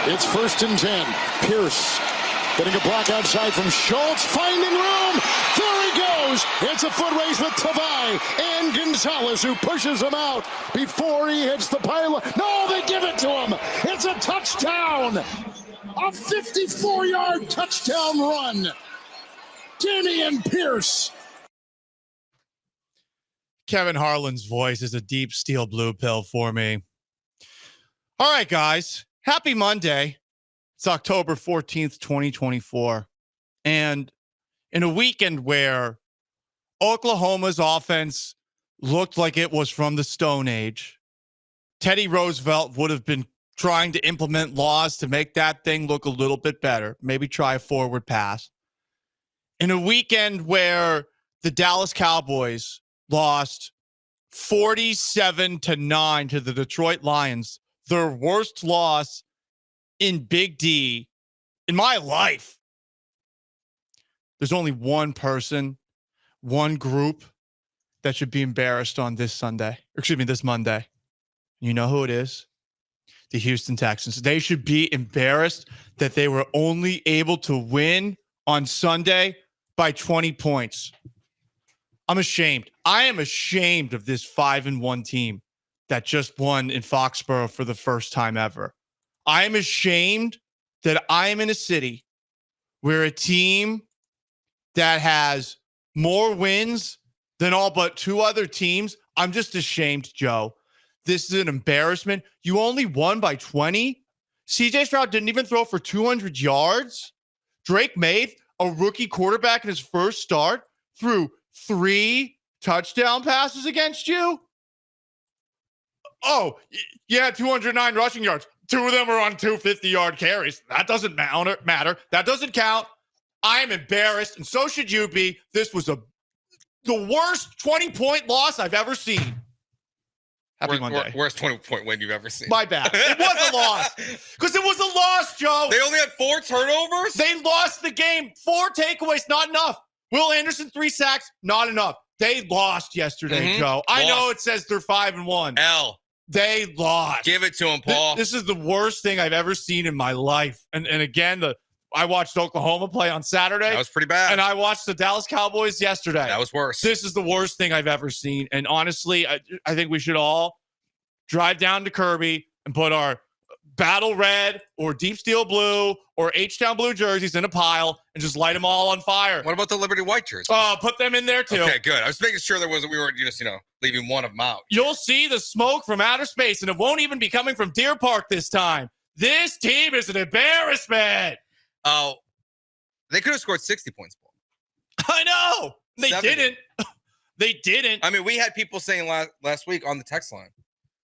It's 1st and 10. Pierce getting a block outside from Schultz, finding room. There he goes. It's a foot race with Tavai and Gonzalez, who pushes him out before he hits the pylon. No, they give it to him. It's a touchdown. A 54-yard touchdown run. Damian Pierce. Kevin Harlan's voice is a deep steel blue pill for me. All right, guys. Happy Monday. It's October 14th, 2024. And in a weekend where Oklahoma's offense looked like it was from the Stone Age, Teddy Roosevelt would have been trying to implement laws to make that thing look a little bit better. Maybe try a forward pass. In a weekend where the Dallas Cowboys lost 47-9 to the Detroit Lions, their worst loss in Big D in my life. There's only one person, one group that should be embarrassed on this Monday. You know who it is? The Houston Texans. They should be embarrassed that they were only able to win on Sunday by 20 points. I'm ashamed. I am ashamed of this 5-1 team that just won in Foxborough for the first time ever. I am ashamed that I am in a city where a team that has more wins than all but 2 other teams. I'm just ashamed, Joe. This is an embarrassment. You only won by 20. CJ Stroud didn't even throw for 200 yards. Drake May, a rookie quarterback in his first start, threw 3 touchdown passes against you. Oh, yeah, 209 rushing yards. 2 of them are on 250-yard carries. That doesn't matter. That doesn't count. I am embarrassed, and so should you be. This was the worst 20-point loss I've ever seen. Happy Monday. Worst 20-point win you've ever seen. My bad. It was a loss. Because it was a loss, Joe. They only had 4 turnovers? They lost the game. 4 takeaways, not enough. Will Anderson, 3 sacks, not enough. They lost yesterday, Joe. I know it says they're 5-1. L. They lost. Give it to him, Paul. This is the worst thing I've ever seen in my life. And again, I watched Oklahoma play on Saturday. That was pretty bad. And I watched the Dallas Cowboys yesterday. That was worse. This is the worst thing I've ever seen. And honestly, I think we should all drive down to Kirby and put our battle red or deep steel blue or H-Town blue jerseys in a pile and just light them all on fire. What about the Liberty white jerseys? Put them in there too. Okay, good. I was making sure we weren't just, leaving one of them out. You'll see the smoke from outer space, and it won't even be coming from Deer Park this time. This team is an embarrassment. Oh, they could have scored 60 points, Paul. I know. They 70. didn't. They didn't. I mean, we had people saying last week on the text line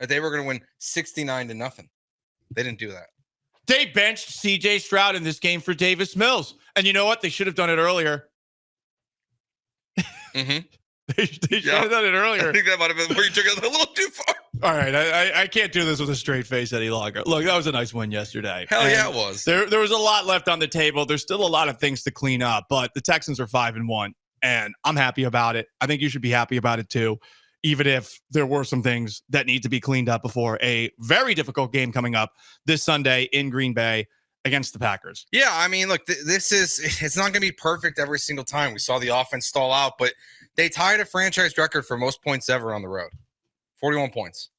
that they were going to win 69-0. They didn't do that. They benched CJ Stroud in this game for Davis Mills. And you know what? They should have done it earlier. Mm-hmm. They should have done it earlier. I think that might have been where you took it a little too far. All right. I can't do this with a straight face any longer. Look, that was a nice win yesterday. Hell yeah, it was. There was a lot left on the table. There's still a lot of things to clean up, but the Texans are 5-1, and I'm happy about it. I think you should be happy about it too, even if there were some things that need to be cleaned up before a very difficult game coming up this Sunday in Green Bay against the Packers. Yeah, I mean, look, it's not going to be perfect every single time. We saw the offense stall out, but they tied a franchise record for most points ever on the road, 41 points.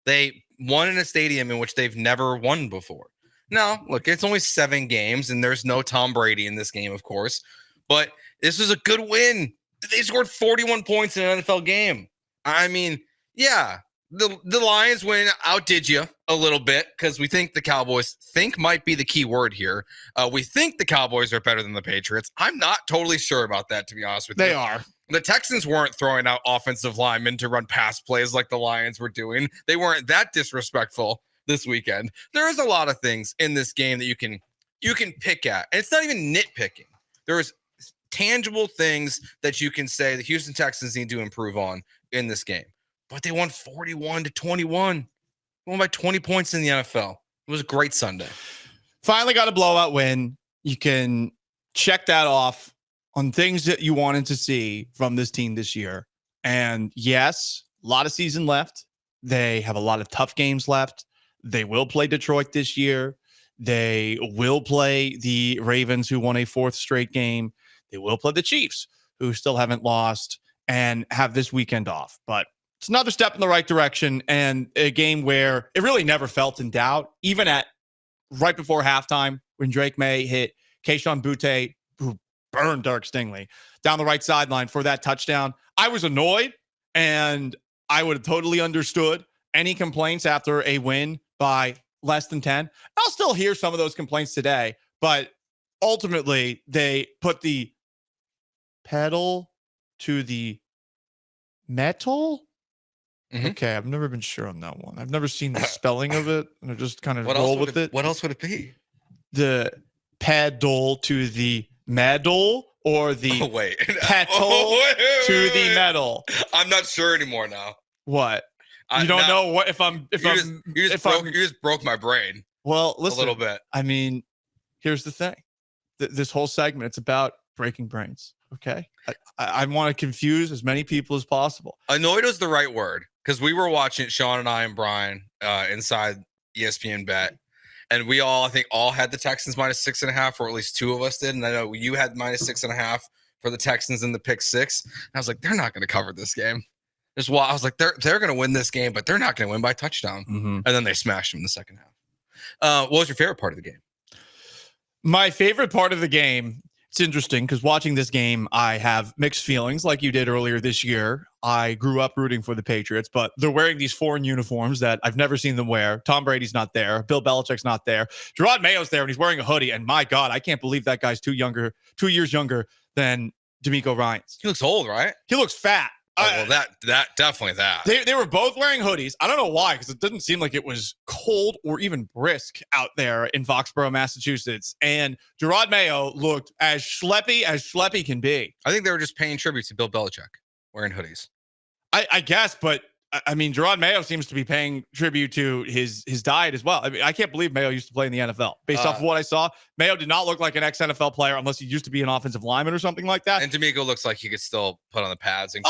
They won in a stadium in which they've never won before. Now, look, it's only 7 games, and there's no Tom Brady in this game, of course, but this is a good win. They scored 41 points in an NFL game. I mean, yeah, the Lions outdid you a little bit because we think the Cowboys might be the key word here. We think the Cowboys are better than the Patriots. I'm not totally sure about that, to be honest with you. They are. The Texans weren't throwing out offensive linemen to run pass plays like the Lions were doing. They weren't that disrespectful this weekend. There is a lot of things in this game that you can pick at. And it's not even nitpicking. There's tangible things that you can say the Houston Texans need to improve on in this game. But they won 41-21. Won by 20 points in the NFL. It was a great Sunday. Finally got a blowout win. You can check that off on things that you wanted to see from this team this year. And yes, a lot of season left. They have a lot of tough games left. They will play Detroit this year. They will play the Ravens, who won a 4th straight game. They will play the Chiefs, who still haven't lost, and have this weekend off. But it's another step in the right direction, and a game where it really never felt in doubt, even at right before halftime when Drake May hit Keyshawn Butte, who burned Derek Stingley down the right sideline for that touchdown. I was annoyed, and I would have totally understood any complaints after a win by less than 10. I'll still hear some of those complaints today, but ultimately they put the pedal to the metal. Mm-hmm. Okay, I've never been sure on that one. I've never seen the spelling of it, and I just kind of roll with it. What else would it be? The pedal to the medal, or the petal to the metal? I'm not sure anymore now. What? You don't know what you just broke my brain. Well, listen, a little bit. I mean, here's the thing. This whole segment, it's about breaking brains. Okay. I want to confuse as many people as possible. Annoyed is the right word, because we were watching Sean and I and Brian inside ESPN Bet, and we all, I think, had the Texans -6.5, or at least 2 of us did. And I know you had -6.5 for the Texans in the pick 6. And I was like, they're not going to cover this game. I was like, they're going to win this game, but they're not going to win by touchdown. Mm-hmm. And then they smashed them in the second half. What was your favorite part of the game? My favorite part of the game, it's interesting because watching this game, I have mixed feelings like you did earlier this year. I grew up rooting for the Patriots, but they're wearing these foreign uniforms that I've never seen them wear. Tom Brady's not there. Bill Belichick's not there. Gerard Mayo's there, and he's wearing a hoodie. And my God, I can't believe that guy's 2 years younger than D'Amico Ryans. He looks old, right? He looks fat. Well, that definitely that. They were both wearing hoodies. I don't know why, because it didn't seem like it was cold or even brisk out there in Foxborough, Massachusetts. And Gerard Mayo looked as schleppy can be. I think they were just paying tribute to Bill Belichick wearing hoodies. I guess, but I mean, Gerard Mayo seems to be paying tribute to his diet as well. I mean, I can't believe Mayo used to play in the NFL. Based off of what I saw, Mayo did not look like an ex-NFL player unless he used to be an offensive lineman or something like that. And D'Amico looks like he could still put on the pads and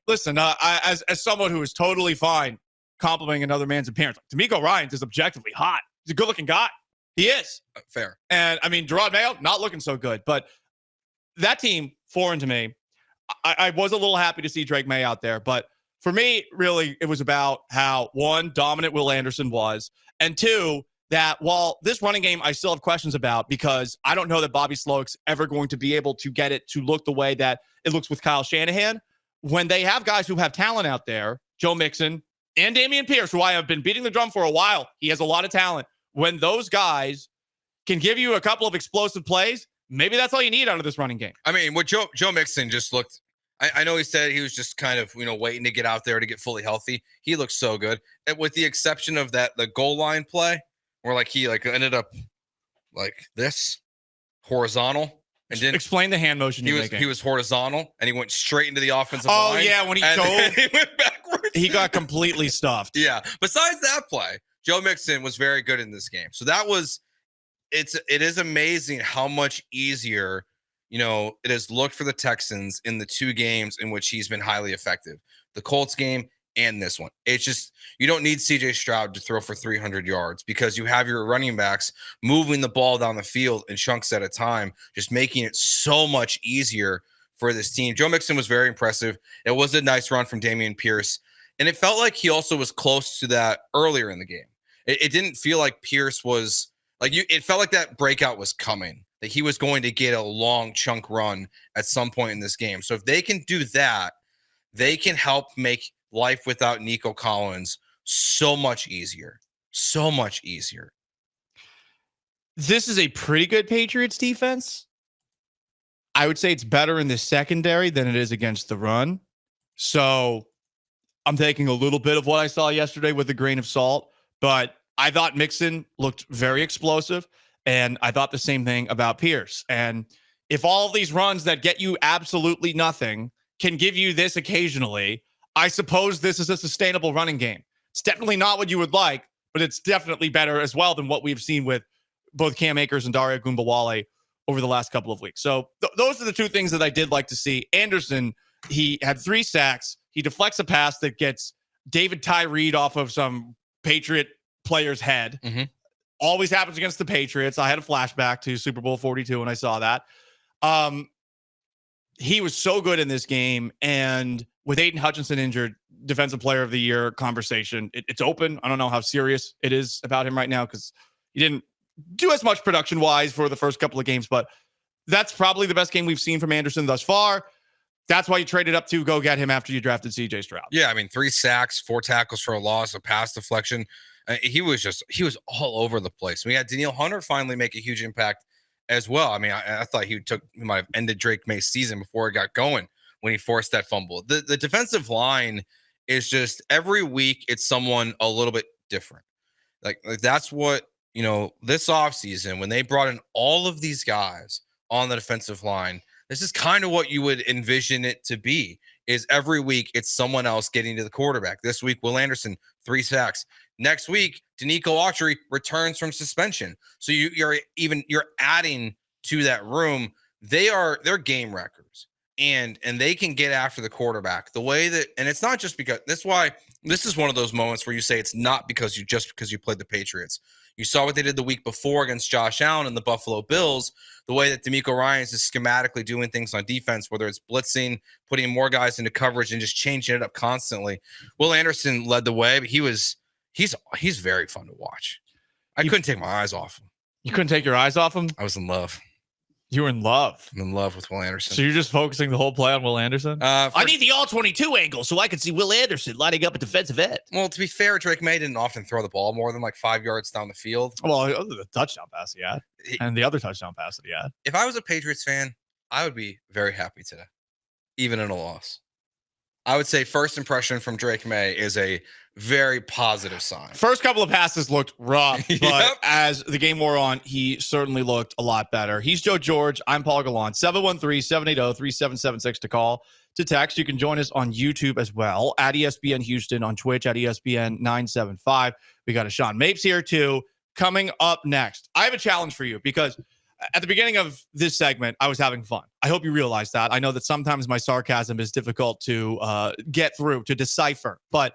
listen. As someone who is totally fine complimenting another man's appearance, D'Amico Ryans is objectively hot. He's a good-looking guy. He is. Fair. And I mean, Gerard Mayo not looking so good, but that team foreign to me. I was a little happy to see Drake May out there, but for me, really, it was about how, 1, dominant Will Anderson was, and 2, that while this running game I still have questions about, because I don't know that Bobby Slowick's ever going to be able to get it to look the way that it looks with Kyle Shanahan. When they have guys who have talent out there, Joe Mixon and Dameon Pierce, who I have been beating the drum for a while, he has a lot of talent. When those guys can give you a couple of explosive plays, maybe that's all you need out of this running game. I mean, what Joe Mixon just looked, I know he said he was just kind of, waiting to get out there to get fully healthy. He looks so good. And with the exception of the goal line play, where he ended up like this, horizontal. And didn't explain the hand motion he was horizontal, and he went straight into the offensive line. Oh, yeah, when he went backwards. He got completely stuffed. Yeah. Besides that play, Joe Mixon was very good in this game. So it is amazing how much easier it has looked for the Texans in the 2 games in which he's been highly effective. The Colts game and this one. It's just, you don't need CJ Stroud to throw for 300 yards because you have your running backs moving the ball down the field in chunks at a time, just making it so much easier for this team. Joe Mixon was very impressive. It was a nice run from Dameon Pierce. And it felt like he also was close to that earlier in the game. It didn't feel like Pierce was it felt like that breakout was coming, that he was going to get a long chunk run at some point in this game. So if they can do that, they can help make life without Nico Collins so much easier. So much easier. This is a pretty good Patriots defense. I would say it's better in the secondary than it is against the run. So I'm taking a little bit of what I saw yesterday with a grain of salt, but I thought Mixon looked very explosive, and I thought the same thing about Pierce. And if all of these runs that get you absolutely nothing can give you this occasionally, I suppose this is a sustainable running game. It's definitely not what you would like, but it's definitely better as well than what we've seen with both Cam Akers and Dario Gumbawale over the last couple of weeks. So those are the 2 things that I did like to see. Anderson, he had 3 sacks. He deflects a pass that gets David Tyree off of some Patriot player's head. Mm-hmm. Always happens against the Patriots. I had a flashback to Super Bowl 42 when I saw that. He was so good in this game. And with Aiden Hutchinson injured, Defensive Player of the Year conversation, it's open. I don't know how serious it is about him right now because he didn't do as much production-wise for the first couple of games, but that's probably the best game we've seen from Anderson thus far. That's why you traded up to go get him after you drafted CJ Stroud. Yeah, I mean, 3 sacks, 4 tackles for a loss, a pass deflection. He was all over the place. We had Danielle Hunter finally make a huge impact as well. I mean, I thought he might have ended Drake May's season before it got going when he forced that fumble. The defensive line is just every week it's someone a little bit different. Like that's what, this offseason when they brought in all of these guys on the defensive line, this is kind of what you would envision it to be, is every week it's someone else getting to the quarterback. This week, Will Anderson, 3 sacks. Next week, Danico Autry returns from suspension. So you're adding to that room. They're game wreckers. And they can get after the quarterback the way that, and it's not just because this is one of those moments where you say it's not because you played the Patriots. You saw what they did the week before against Josh Allen and the Buffalo Bills, the way that DeMeco Ryans is schematically doing things on defense, whether it's blitzing, putting more guys into coverage and just changing it up constantly. Will Anderson led the way, but he's very fun to watch. I couldn't take my eyes off him. You couldn't take your eyes off him? I was in love. You were in love. I'm in love with Will Anderson. So you're just focusing the whole play on Will Anderson? I need the all-22 angle so I can see Will Anderson lining up a defensive end. Well, to be fair, Drake May didn't often throw the ball more than like 5 yards down the field. Well, other than the touchdown pass he had, and the other touchdown pass that he had. If I was a Patriots fan, I would be very happy today, even in a loss. I would say first impression from Drake May is a very positive sign. First couple of passes looked rough, but Yep. as the game wore on, he certainly looked a lot better. He's Joe George. I'm Paul Gallant. 713-780-3776 to call, to text. You can join us on YouTube as well, at ESPN Houston, on Twitch at ESPN 975. We got a Sean Mapes here too. Coming up next, I have a challenge for you because at the beginning of this segment, I was having fun. I hope you realize that. I know that sometimes my sarcasm is difficult to get through, to decipher, but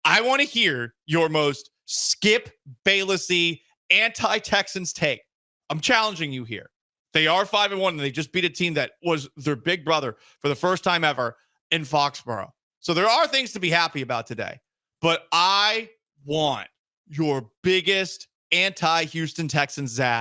I want to hear your most Skip Baylessy anti-Texans take. I'm challenging you here. They are 5-1, and they just beat a team that was their big brother for the first time ever in Foxborough. So there are things to be happy about today, but I want your biggest anti-Houston Texans, Zach.